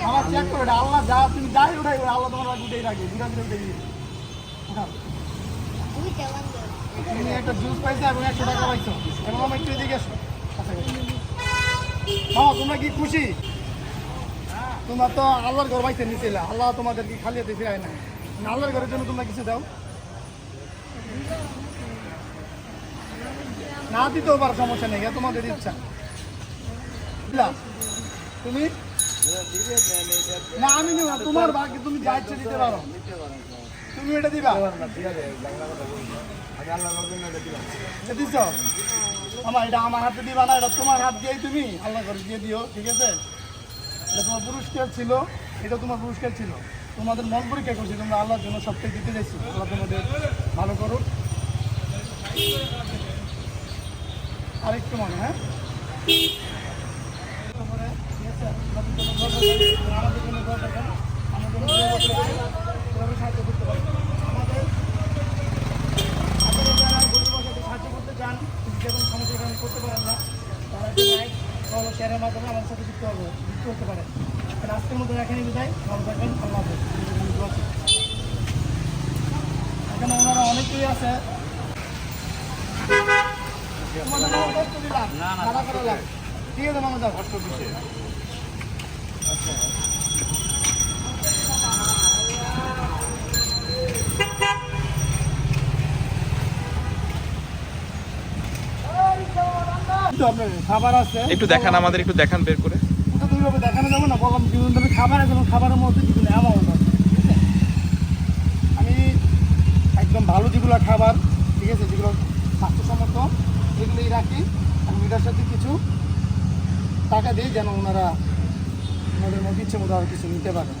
আমার চেক করে আল্লাহ যা তুমি যাই উঠাই আল্লাহ তোমার উঠেই রাখবে ঘুরা ঘুরে উঠে দিয়ে তুমি একটা জুস পাইছো এবং 100 টাকা পাইছো এবং আমার একটু এদিকে এসো মামা তোমরা কি খুশি? তোমরা তো আল্লাহর ঘর পাইতে নিছিলে, আল্লাহ তোমাদেরকে খালি হাতে ফিরায় না। আল্লাহর ঘরের জন্য তোমরা কিছু দাও না দিতেও পারো, সমস্যা নেই, তোমাদের ইচ্ছা। তুমি না আমি নেব, তোমার ভাগ্যে তুমি যা ইচ্ছে দিতে পারো। তুমি এটা দিবা দিছ আমার, এটা আমার হাতে দিবা না, এটা তোমার হাত দিয়েই তুমি আল্লাহ ঘরে দিয়ে দিও, ঠিক আছে? এটা তোমার পুরস্কার ছিল, এটা তোমার পুরস্কার ছিল। তোমাদের মন পরীক্ষা করছি, তোমরা আল্লাহর জন্য সবটাই দিতে চাইছি। আল্লাহ তোমাদের ভালো করুক। আরেকটু মনে, হ্যাঁ আমাদের জন্য সাহায্য করতে পারি। আমাদের যারা গরিব সাথে সাহায্য করতে চান, কিন্তু যে কোনো সমস্যা এখানে করতে পারেন না, তারা লাইক ফলো শেয়ারের মাধ্যমে আমাদের সাথে যুক্ত করতে পারেন। আজকের মতো এখানে বিদায়, ভালো থাকবেন, আল্লাহ হাফেজ। এখানে ওনারা অনেকেই আছে, ঠিক আছে মামা দাও কষ্ট দিচ্ছে। আচ্ছা খাবার আছে, একটু দেখান আমাদের, একটু দেখান বের করে। দুইভাবে দেখানো যাবে না, বললাম বিভিন্ন ধরনের খাবার আছে এবং খাবারের মধ্যে বিভিন্ন অ্যামাউন্ট আছে। আমি একদম ভালো যেগুলো খাবার, ঠিক আছে, যেগুলো স্বাস্থ্যসম্মত এগুলোই রাখি। আমি এটার সাথে কিছু টাকা দিই যেন ওনারা ওনাদের মধ্যে ইচ্ছে মতো আর কিছু নিতে পারে।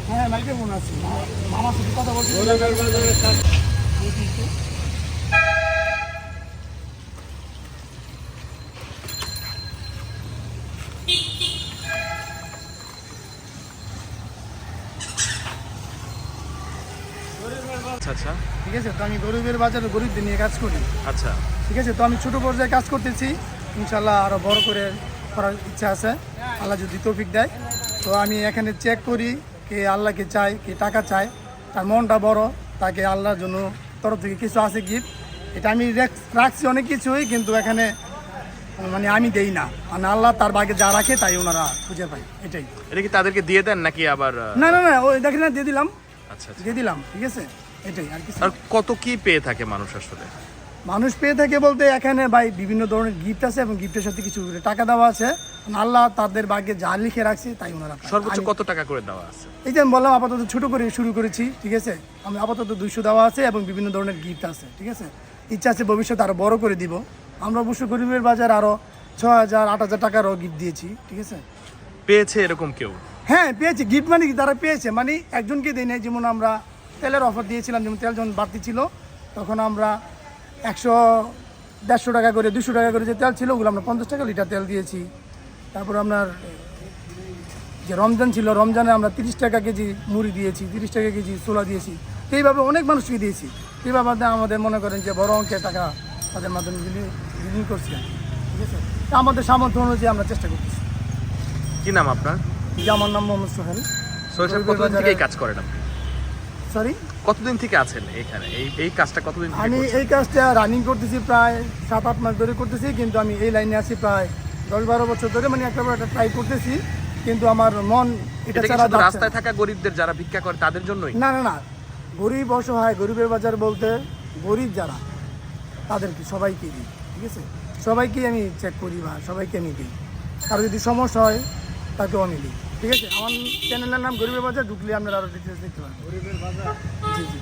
হ্যাঁ মাইক্রোফোন আছে, মামার সাথে কথা বলছি। আচ্ছা আচ্ছা, ঠিক আছে, তো আমি গরিবের বাজারে গরিবদের নিয়ে কাজ করি। আচ্ছা ঠিক আছে, তো আমি ছোটো পর্যায়ে কাজ করতেছি, ইনশাল্লাহ আরও বড় করে করার ইচ্ছা আছে, আল্লাহ যদি তৌফিক দেয়। তো আমি এখানে চেক করি কে আল্লাহকে চায়, কে টাকা চায়, তার মনটা বড়, তাকে আল্লাহর জন্য তরফ থেকে কিছু আছে গিফট। এটা আমি রাখছি অনেক কিছুই, কিন্তু এখানে মানে আমি দেই না, মানে আল্লাহ তার ভাগে যা রাখে তাই ওনারা খুঁজে পায়, এটাই। এটা কি তাদেরকে দিয়ে দেন নাকি আবার? না না না, ওই দেখেন না, দিয়ে দিলাম, আচ্ছা দিয়ে দিলাম, ঠিক আছে, এটাই আর কি। আর কত কি পেয়ে থাকে মানুষ আসলে? মানুষ পেয়ে থাকে বলতে এখানে ভাই বিভিন্ন ধরনের গিফট আছে এবং গিফটের সাথে কিছু টাকা দেওয়া আছে। আল্লাহ তাদের ভাগ্যে যা লিখে রাখছে তাই ওনারা পায়। সর্বোচ্চ কত টাকা করে দেওয়া আছে? এই যে আমি বললাম আপাতত ছোট করে শুরু করেছি, ঠিক আছে, আমি আপাতত 200 দেওয়া আছে এবং বিভিন্ন ধরনের গিফট আছে, ঠিক আছে। ইচ্ছা আছে ভবিষ্যতে আরো বড় করে দিব। আমরা অবশ্য গরিবের বাজার আরো 6000 8000 টাকারও গিফট দিয়েছি, ঠিক আছে। পেয়েছে এরকম কেউ? হ্যাঁ পেয়েছে, গিফট মানে কি তারা পেয়েছে, মানে একজনকে দেয় নাই। যেমন আমরা তেলের অফার দিয়েছিলাম, যেমন তেল যখন বাড়তি ছিল তখন আমরা 100-150 টাকা করে 200 টাকা করে যে তেল ছিল ওগুলো আমরা 50 টাকা লিটার তেল দিয়েছি। তারপর আপনার যে রমজান ছিল, রমজানে আমরা 30 টাকা কেজি মুড়ি দিয়েছি, 30 টাকা কেজি ছোলা দিয়েছি। তো এইভাবে অনেক মানুষকে দিয়েছি। এইভাবে আমাদের মনে করেন যে বড় অঙ্কের টাকা তাদের মাধ্যমে বিনিয়োগ করছি, ঠিক আছে। তা আমাদের সামর্থ্য অনুযায়ী আমরা চেষ্টা করতেছি। কি নাম আপনার? যে আমার নাম মোহাম্মদ সোহেল। সোহেল সাহেব, কতদিন থেকে এই কাজ করেন আপনি? সরি, কতদিন থেকে আছেন এখানে? এই কাজটা কতদিন থেকে আমি করছেন? এই কাজটা রানিং করতেছি প্রায় 7-8 মাস ধরে করতেছি, কিন্তু আমি এই লাইনে আছি প্রায় 10-12 বছর ধরে। মানে একটা ট্রাই করতেছি, কিন্তু আমার মন এটা এটা কি ছাড়া শুধু যাচ্ছে না। রাস্তায় থাকা গরিবদের যারা ভিক্ষা করে তাদের জন্যই? না না না, গরিব অসহায়, গরিবের বাজার বলতে গরিব যারা তাদেরকে সবাইকে দিই, ঠিক আছে। সবাইকে আমি চেক করি বা সবাইকে আমি দিই। কারো যদি সমস্যা হয় তাকেও আমি দিই, ঠিক আছে। আমার চ্যানেলের নাম গরিবের বাজার, ঢুকলে আপনারা আরও ডিটেলস দেখতে পারেন। গরিবের বাজার, জি জি।